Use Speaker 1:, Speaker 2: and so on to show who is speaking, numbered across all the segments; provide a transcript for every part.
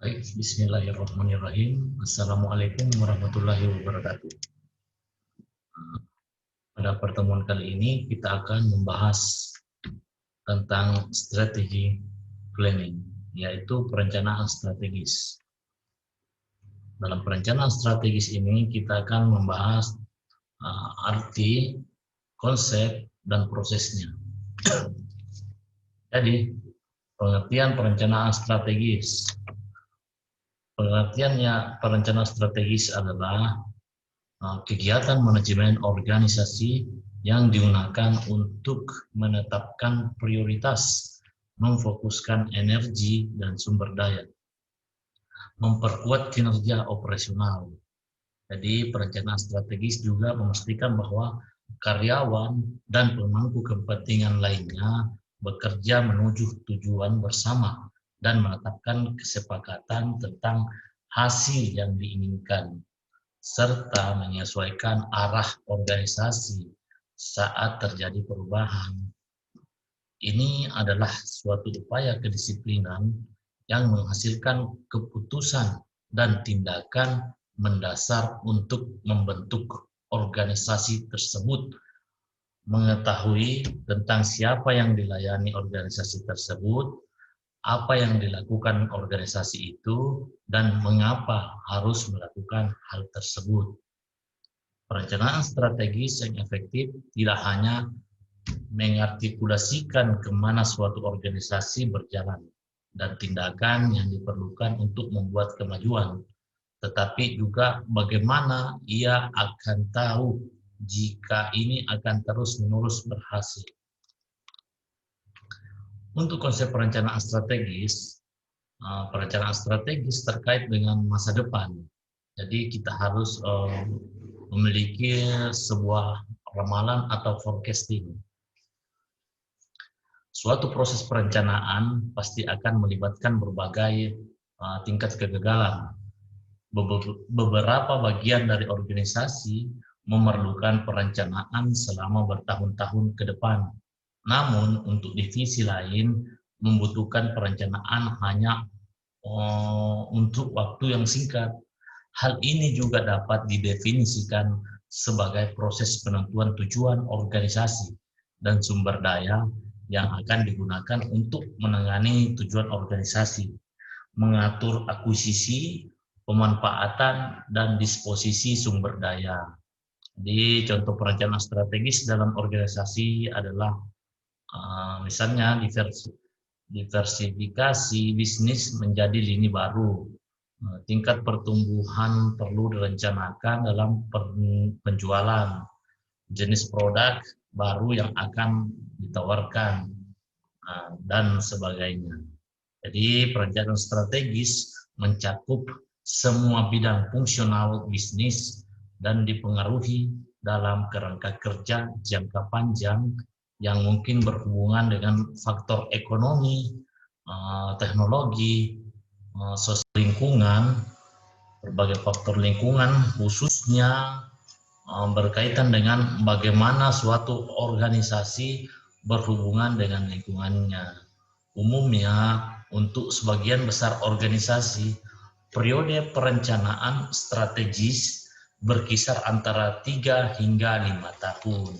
Speaker 1: Baik, bismillahirrahmanirrahim. Assalamualaikum warahmatullahi wabarakatuh. Pada pertemuan kali ini kita akan membahas tentang strategi planning, yaitu perencanaan strategis. Dalam perencanaan strategis ini kita akan membahas arti, konsep, dan prosesnya. Jadi, pengertian perencanaan strategis. Pengertiannya, perencanaan strategis adalah kegiatan manajemen organisasi yang digunakan untuk menetapkan prioritas, memfokuskan energi dan sumber daya, memperkuat kinerja operasional. Jadi perencanaan strategis juga memastikan bahwa karyawan dan pemangku kepentingan lainnya bekerja menuju tujuan bersama dan menetapkan kesepakatan tentang hasil yang diinginkan, serta menyesuaikan arah organisasi saat terjadi perubahan. Ini adalah suatu upaya kedisiplinan yang menghasilkan keputusan dan tindakan mendasar untuk membentuk organisasi tersebut, mengetahui tentang siapa yang dilayani organisasi tersebut, apa yang dilakukan organisasi itu, dan mengapa harus melakukan hal tersebut. Perencanaan strategis yang efektif tidak hanya mengartikulasikan kemana suatu organisasi berjalan dan tindakan yang diperlukan untuk membuat kemajuan, tetapi juga bagaimana ia akan tahu jika ini akan terus-menerus berhasil. Untuk konsep perencanaan strategis terkait dengan masa depan. Jadi kita harus memiliki sebuah ramalan atau forecasting. Suatu proses perencanaan pasti akan melibatkan berbagai tingkat kegagalan. Beberapa bagian dari organisasi memerlukan perencanaan selama bertahun-tahun ke depan. Namun untuk divisi lain membutuhkan perencanaan hanya untuk waktu yang singkat. Hal ini juga dapat didefinisikan sebagai proses penentuan tujuan organisasi dan sumber daya yang akan digunakan untuk menangani tujuan organisasi, mengatur akuisisi, pemanfaatan, dan disposisi sumber daya. Jadi contoh perencanaan strategis dalam organisasi adalah misalnya diversifikasi bisnis menjadi lini baru. Tingkat pertumbuhan perlu direncanakan dalam penjualan, jenis produk baru yang akan ditawarkan, dan sebagainya. Jadi perencanaan strategis mencakup semua bidang fungsional bisnis dan dipengaruhi dalam kerangka kerja jangka panjang yang mungkin berhubungan dengan faktor ekonomi, teknologi, sosial lingkungan, berbagai faktor lingkungan khususnya berkaitan dengan bagaimana suatu organisasi berhubungan dengan lingkungannya. Umumnya untuk sebagian besar organisasi, periode perencanaan strategis berkisar antara 3 hingga 5 tahun.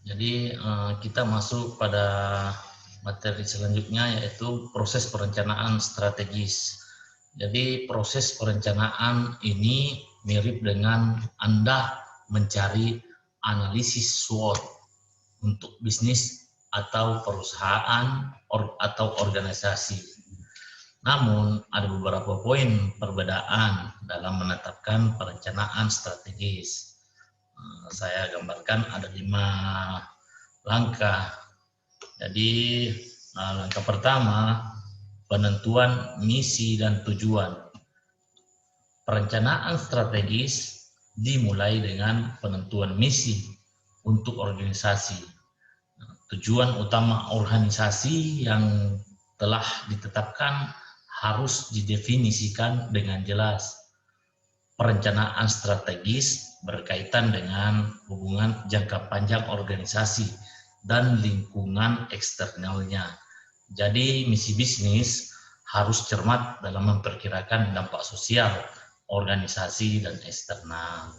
Speaker 1: Jadi kita masuk pada materi selanjutnya, yaitu proses perencanaan strategis. Jadi proses perencanaan ini mirip dengan Anda mencari analisis SWOT untuk bisnis atau perusahaan atau organisasi. Namun ada beberapa poin perbedaan dalam menetapkan perencanaan strategis. Saya gambarkan ada 5 langkah. Jadi langkah pertama, penentuan misi dan tujuan. Perencanaan strategis dimulai dengan penentuan misi untuk organisasi. Tujuan utama organisasi yang telah ditetapkan harus didefinisikan dengan jelas. Perencanaan strategis berkaitan dengan hubungan jangka panjang organisasi dan lingkungan eksternalnya. Jadi misi bisnis harus cermat dalam memperkirakan dampak sosial, organisasi, dan eksternal.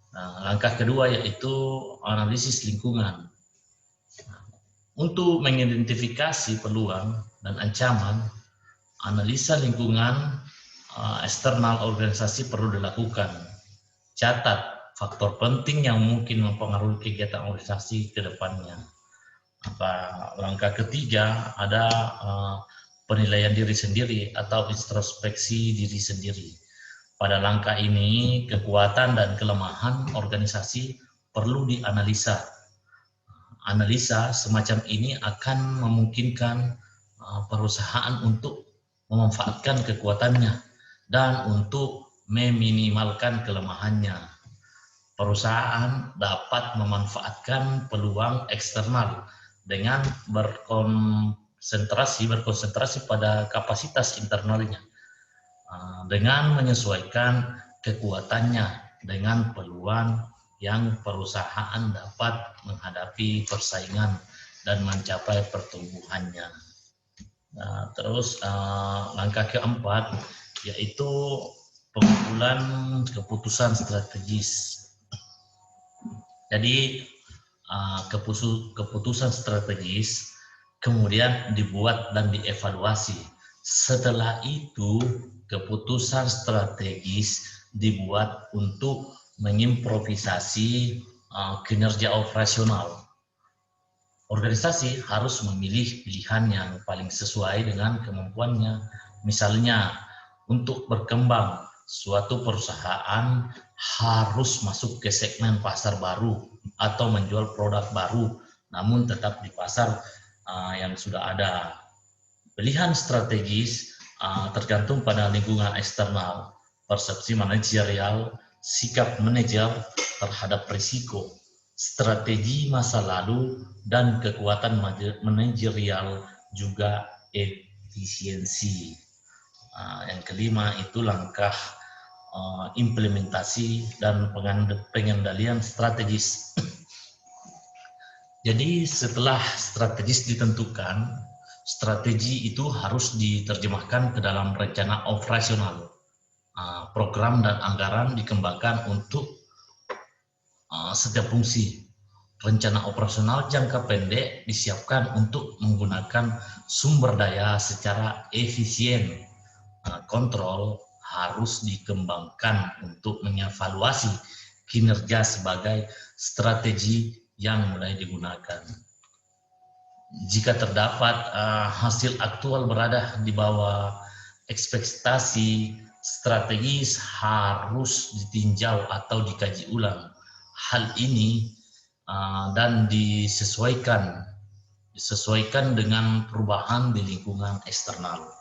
Speaker 1: Nah, langkah kedua yaitu analisis lingkungan. Untuk mengidentifikasi peluang dan ancaman, analisa lingkungan eksternal organisasi perlu dilakukan. Catat faktor penting yang mungkin mempengaruhi kegiatan organisasi ke depannya. Langkah ketiga ada penilaian diri sendiri atau introspeksi diri sendiri. Pada langkah ini, kekuatan dan kelemahan organisasi perlu dianalisa. Analisa semacam ini akan memungkinkan perusahaan untuk memanfaatkan kekuatannya dan untuk meminimalkan kelemahannya. Perusahaan dapat memanfaatkan peluang eksternal dengan berkonsentrasi pada kapasitas internalnya, dengan menyesuaikan kekuatannya dengan peluang yang perusahaan dapat menghadapi persaingan dan mencapai pertumbuhannya. Nah, terus langkah keempat yaitu pengumpulan keputusan strategis. Jadi keputusan strategis kemudian dibuat dan dievaluasi. Setelah itu keputusan strategis dibuat untuk mengimprovisasi kinerja operasional. Organisasi harus memilih pilihan yang paling sesuai dengan kemampuannya. Misalnya, untuk berkembang, suatu perusahaan harus masuk ke segmen pasar baru atau menjual produk baru, namun tetap di pasar yang sudah ada. Pilihan strategis tergantung pada lingkungan eksternal, persepsi manajerial, sikap manajer terhadap risiko, strategi masa lalu, dan kekuatan manajerial juga efisiensi. Yang kelima itu langkah implementasi dan pengendalian strategis. Jadi setelah strategis ditentukan, strategi itu harus diterjemahkan ke dalam rencana operasional. Program dan anggaran dikembangkan untuk setiap fungsi. Rencana operasional jangka pendek disiapkan untuk menggunakan sumber daya secara efisien. Kontrol harus dikembangkan untuk mengevaluasi kinerja sebagai strategi yang mulai digunakan. Jika terdapat hasil aktual berada di bawah ekspektasi, strategis harus ditinjau atau dikaji ulang. Hal ini dan disesuaikan dengan perubahan di lingkungan eksternal.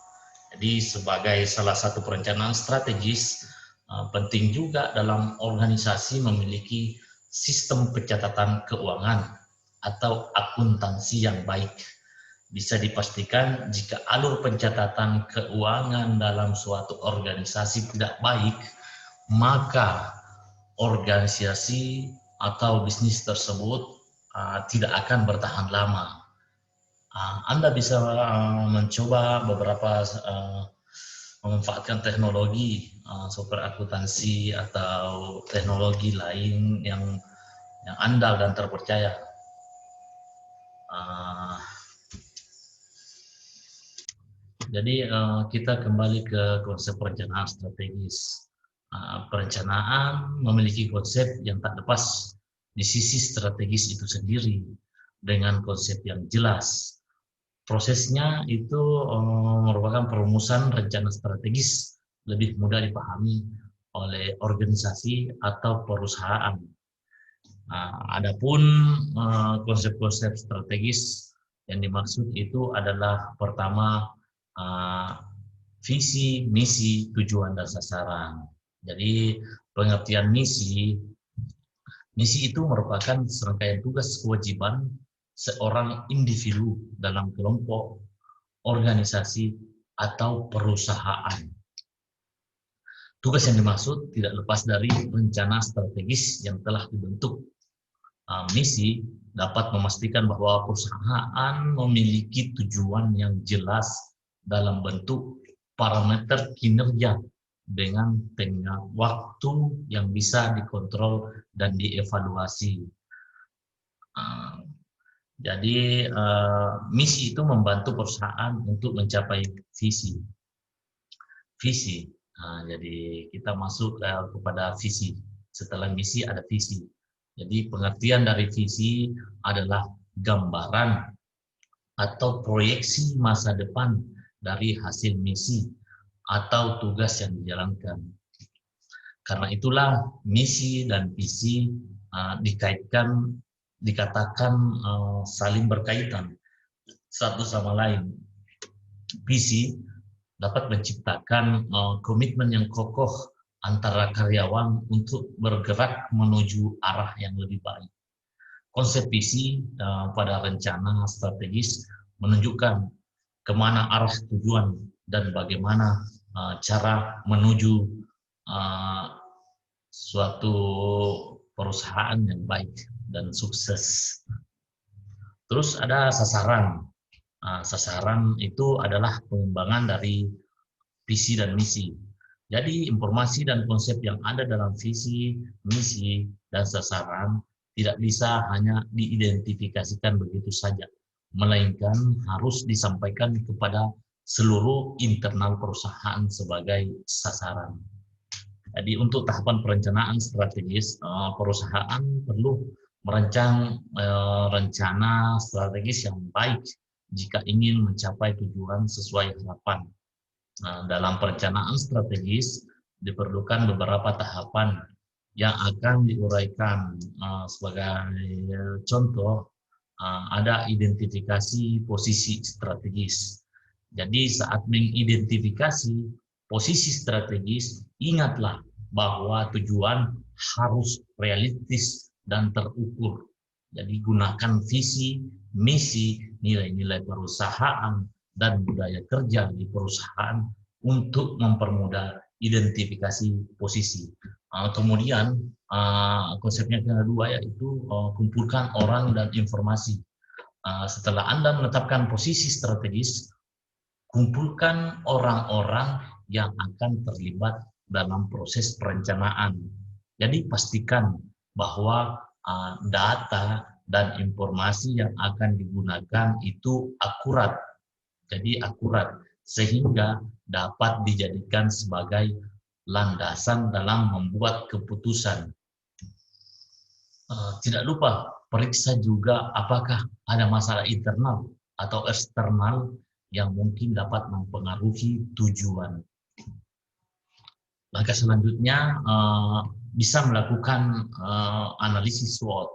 Speaker 1: Jadi sebagai salah satu perencanaan strategis, penting juga dalam organisasi memiliki sistem pencatatan keuangan atau akuntansi yang baik. Bisa dipastikan jika alur pencatatan keuangan dalam suatu organisasi tidak baik, maka organisasi atau bisnis tersebut tidak akan bertahan lama. Anda bisa mencoba beberapa memanfaatkan teknologi software akuntansi atau teknologi lain yang andal dan terpercaya. Jadi kita kembali ke konsep perencanaan strategis. Perencanaan memiliki konsep yang tak lepas di sisi strategis itu sendiri dengan konsep yang jelas. Prosesnya itu merupakan perumusan rencana strategis lebih mudah dipahami oleh organisasi atau perusahaan. Adapun konsep-konsep strategis yang dimaksud itu adalah pertama visi, misi, tujuan, dan sasaran. Jadi pengertian misi itu merupakan serangkaian tugas kewajiban seorang individu dalam kelompok, organisasi, atau perusahaan. Tugas yang dimaksud tidak lepas dari rencana strategis yang telah dibentuk. Misi dapat memastikan bahwa perusahaan memiliki tujuan yang jelas dalam bentuk parameter kinerja dengan tenggat waktu yang bisa dikontrol dan dievaluasi. Jadi misi itu membantu perusahaan untuk mencapai visi. Jadi kita masuk kepada visi. Setelah misi ada visi. Jadi pengertian dari visi adalah gambaran atau proyeksi masa depan dari hasil misi atau tugas yang dijalankan. Karena itulah misi dan visi dikatakan saling berkaitan satu sama lain. Visi dapat menciptakan komitmen yang kokoh antara karyawan untuk bergerak menuju arah yang lebih baik. Konsep visi pada rencana strategis menunjukkan kemana arah tujuan dan bagaimana cara menuju suatu perusahaan yang baik dan sukses. Terus ada sasaran. Sasaran itu adalah pengembangan dari visi dan misi. Jadi informasi dan konsep yang ada dalam visi, misi, dan sasaran tidak bisa hanya diidentifikasikan begitu saja, melainkan harus disampaikan kepada seluruh internal perusahaan sebagai sasaran. Jadi untuk tahapan perencanaan strategis, perusahaan perlu merancang rencana strategis yang baik jika ingin mencapai tujuan sesuai harapan. Dalam perencanaan strategis diperlukan beberapa tahapan yang akan diuraikan. Sebagai contoh, ada identifikasi posisi strategis. Jadi saat mengidentifikasi posisi strategis, ingatlah bahwa tujuan harus realistis dan terukur. Jadi gunakan visi, misi, nilai-nilai perusahaan, dan budaya kerja di perusahaan untuk mempermudah identifikasi posisi. Kemudian konsepnya kedua yaitu kumpulkan orang dan informasi. Setelah Anda menetapkan posisi strategis, kumpulkan orang-orang yang akan terlibat dalam proses perencanaan. Jadi pastikan bahwa data dan informasi yang akan digunakan itu akurat. Jadi akurat, sehingga dapat dijadikan sebagai landasan dalam membuat keputusan. Tidak lupa, periksa juga apakah ada masalah internal atau eksternal yang mungkin dapat mempengaruhi tujuan. Langkah selanjutnya bisa melakukan analisis SWOT.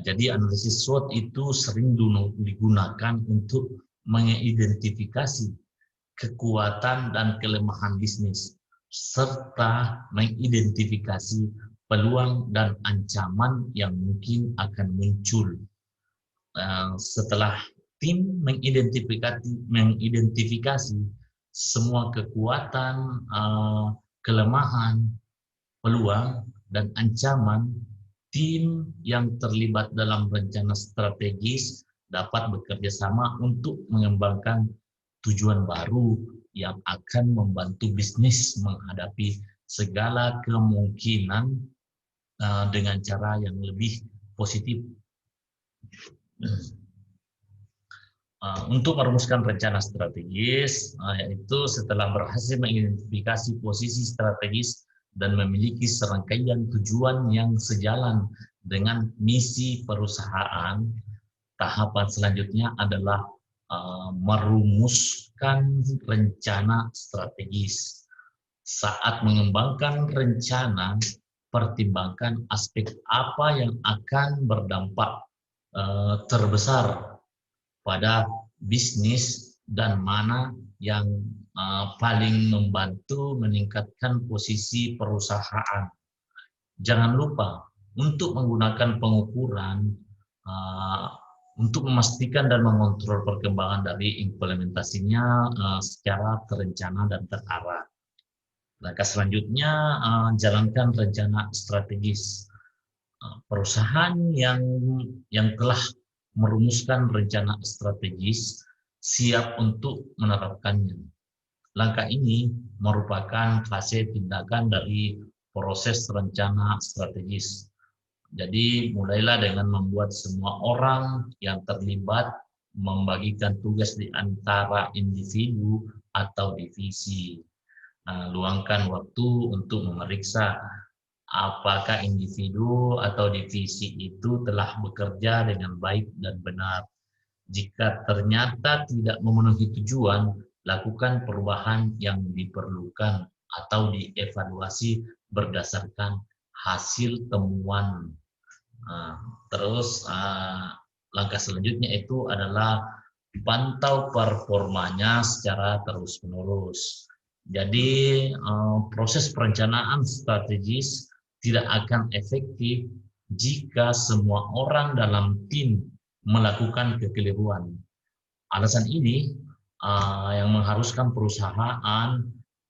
Speaker 1: Jadi analisis SWOT itu sering digunakan untuk mengidentifikasi kekuatan dan kelemahan bisnis, serta mengidentifikasi peluang dan ancaman yang mungkin akan muncul. Setelah tim mengidentifikasi semua kekuatan, kelemahan, peluang, dan ancaman, tim yang terlibat dalam rencana strategis dapat bekerja sama untuk mengembangkan tujuan baru yang akan membantu bisnis menghadapi segala kemungkinan dengan cara yang lebih positif. Untuk merumuskan rencana strategis, yaitu setelah berhasil mengidentifikasi posisi strategis dan memiliki serangkaian tujuan yang sejalan dengan misi perusahaan, tahapan selanjutnya adalah merumuskan rencana strategis. Saat mengembangkan rencana, pertimbangkan aspek apa yang akan berdampak terbesar pada bisnis dan mana yang paling membantu meningkatkan posisi perusahaan. Jangan lupa untuk menggunakan pengukuran untuk memastikan dan mengontrol perkembangan dari implementasinya secara terencana dan terarah. Langkah selanjutnya, jalankan rencana strategis. Perusahaan yang telah merumuskan rencana strategis siap untuk menerapkannya. Langkah ini merupakan fase tindakan dari proses rencana strategis. Jadi mulailah dengan membuat semua orang yang terlibat membagikan tugas di antara individu atau divisi. Nah, luangkan waktu untuk memeriksa apakah individu atau divisi itu telah bekerja dengan baik dan benar. Jika ternyata tidak memenuhi tujuan, lakukan perubahan yang diperlukan atau dievaluasi berdasarkan hasil temuan. Nah, terus langkah selanjutnya itu adalah pantau performanya secara terus-menerus. Jadi proses perencanaan strategis tidak akan efektif jika semua orang dalam tim melakukan kekeliruan. Alasan ini yang mengharuskan perusahaan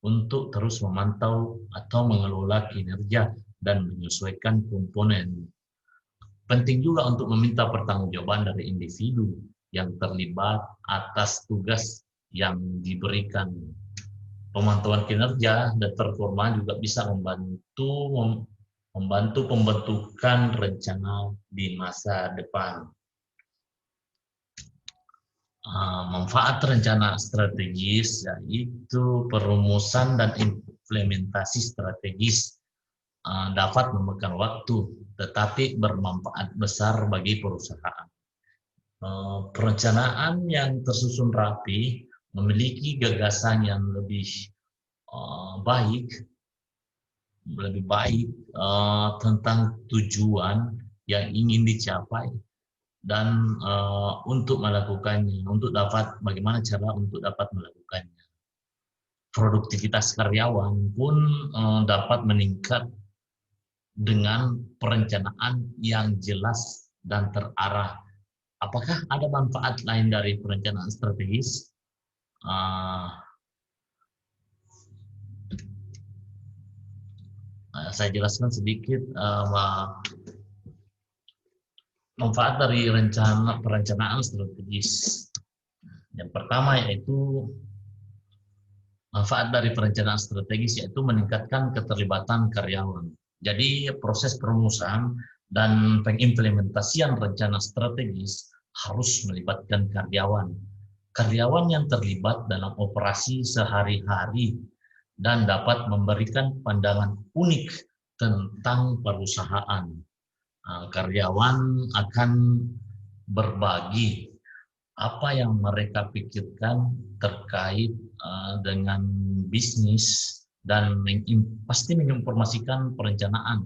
Speaker 1: untuk terus memantau atau mengelola kinerja dan menyesuaikan komponen. Penting juga untuk meminta pertanggungjawaban dari individu yang terlibat atas tugas yang diberikan. Pemantauan kinerja dan performa juga bisa membantu pembentukan rencana di masa depan. Manfaat rencana strategis yaitu perumusan dan implementasi strategis dapat memakan waktu, tetapi bermanfaat besar bagi perusahaan. Perencanaan yang tersusun rapi, memiliki gagasan yang lebih baik tentang tujuan yang ingin dicapai dan untuk melakukannya, bagaimana cara untuk dapat melakukannya. Produktivitas karyawan pun dapat meningkat dengan perencanaan yang jelas dan terarah. Apakah ada manfaat lain dari perencanaan strategis? Saya jelaskan sedikit manfaat dari perencanaan strategis. Yang pertama yaitu manfaat dari perencanaan strategis yaitu meningkatkan keterlibatan karyawan. Jadi proses perumusan dan pengimplementasian rencana strategis harus melibatkan karyawan. Karyawan yang terlibat dalam operasi sehari-hari dan dapat memberikan pandangan unik tentang perusahaan. Karyawan akan berbagi apa yang mereka pikirkan terkait dengan bisnis dan pasti menginformasikan perencanaan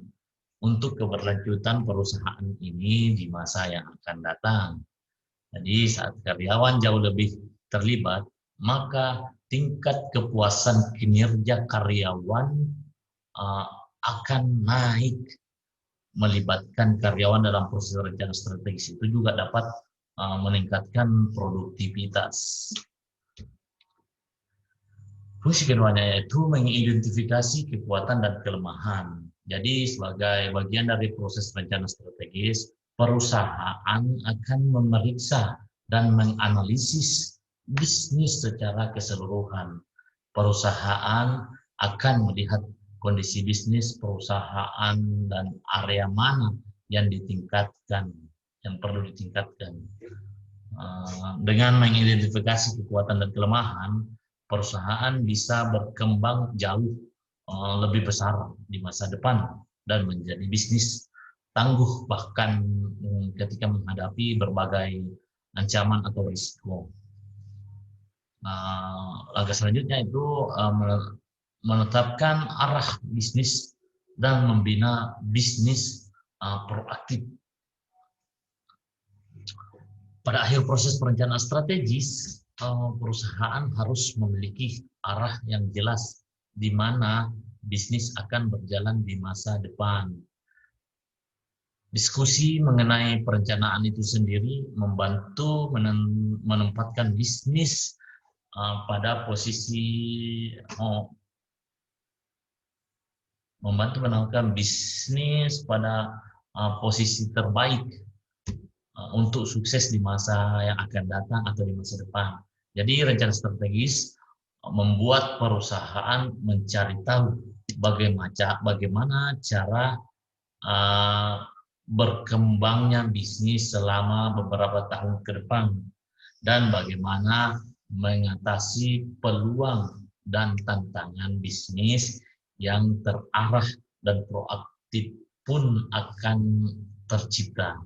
Speaker 1: untuk keberlanjutan perusahaan ini di masa yang akan datang. Jadi saat karyawan jauh lebih terlibat, maka tingkat kepuasan kinerja karyawan akan naik. Melibatkan karyawan dalam proses rencana strategis itu juga dapat meningkatkan produktivitas. Fungsi keduanya yaitu mengidentifikasi kekuatan dan kelemahan. Jadi sebagai bagian dari proses rencana strategis, perusahaan akan memeriksa dan menganalisis bisnis secara keseluruhan. Perusahaan akan melihat kondisi bisnis perusahaan dan area mana yang perlu ditingkatkan. Dengan mengidentifikasi kekuatan dan kelemahan, perusahaan bisa berkembang jauh lebih besar di masa depan dan menjadi bisnis tangguh bahkan ketika menghadapi berbagai ancaman atau risiko. Langkah selanjutnya itu menetapkan arah bisnis dan membina bisnis proaktif. Pada akhir proses perencanaan strategis, perusahaan harus memiliki arah yang jelas di mana bisnis akan berjalan di masa depan. Diskusi mengenai perencanaan itu sendiri membantu menempatkan bisnis pada posisi membantu menangkan bisnis pada posisi terbaik untuk sukses di masa yang akan datang atau di masa depan. Jadi rencana strategis membuat perusahaan mencari tahu bagaimana cara berkembangnya bisnis selama beberapa tahun ke depan dan bagaimana mengatasi peluang dan tantangan bisnis yang terarah dan proaktif pun akan tercipta.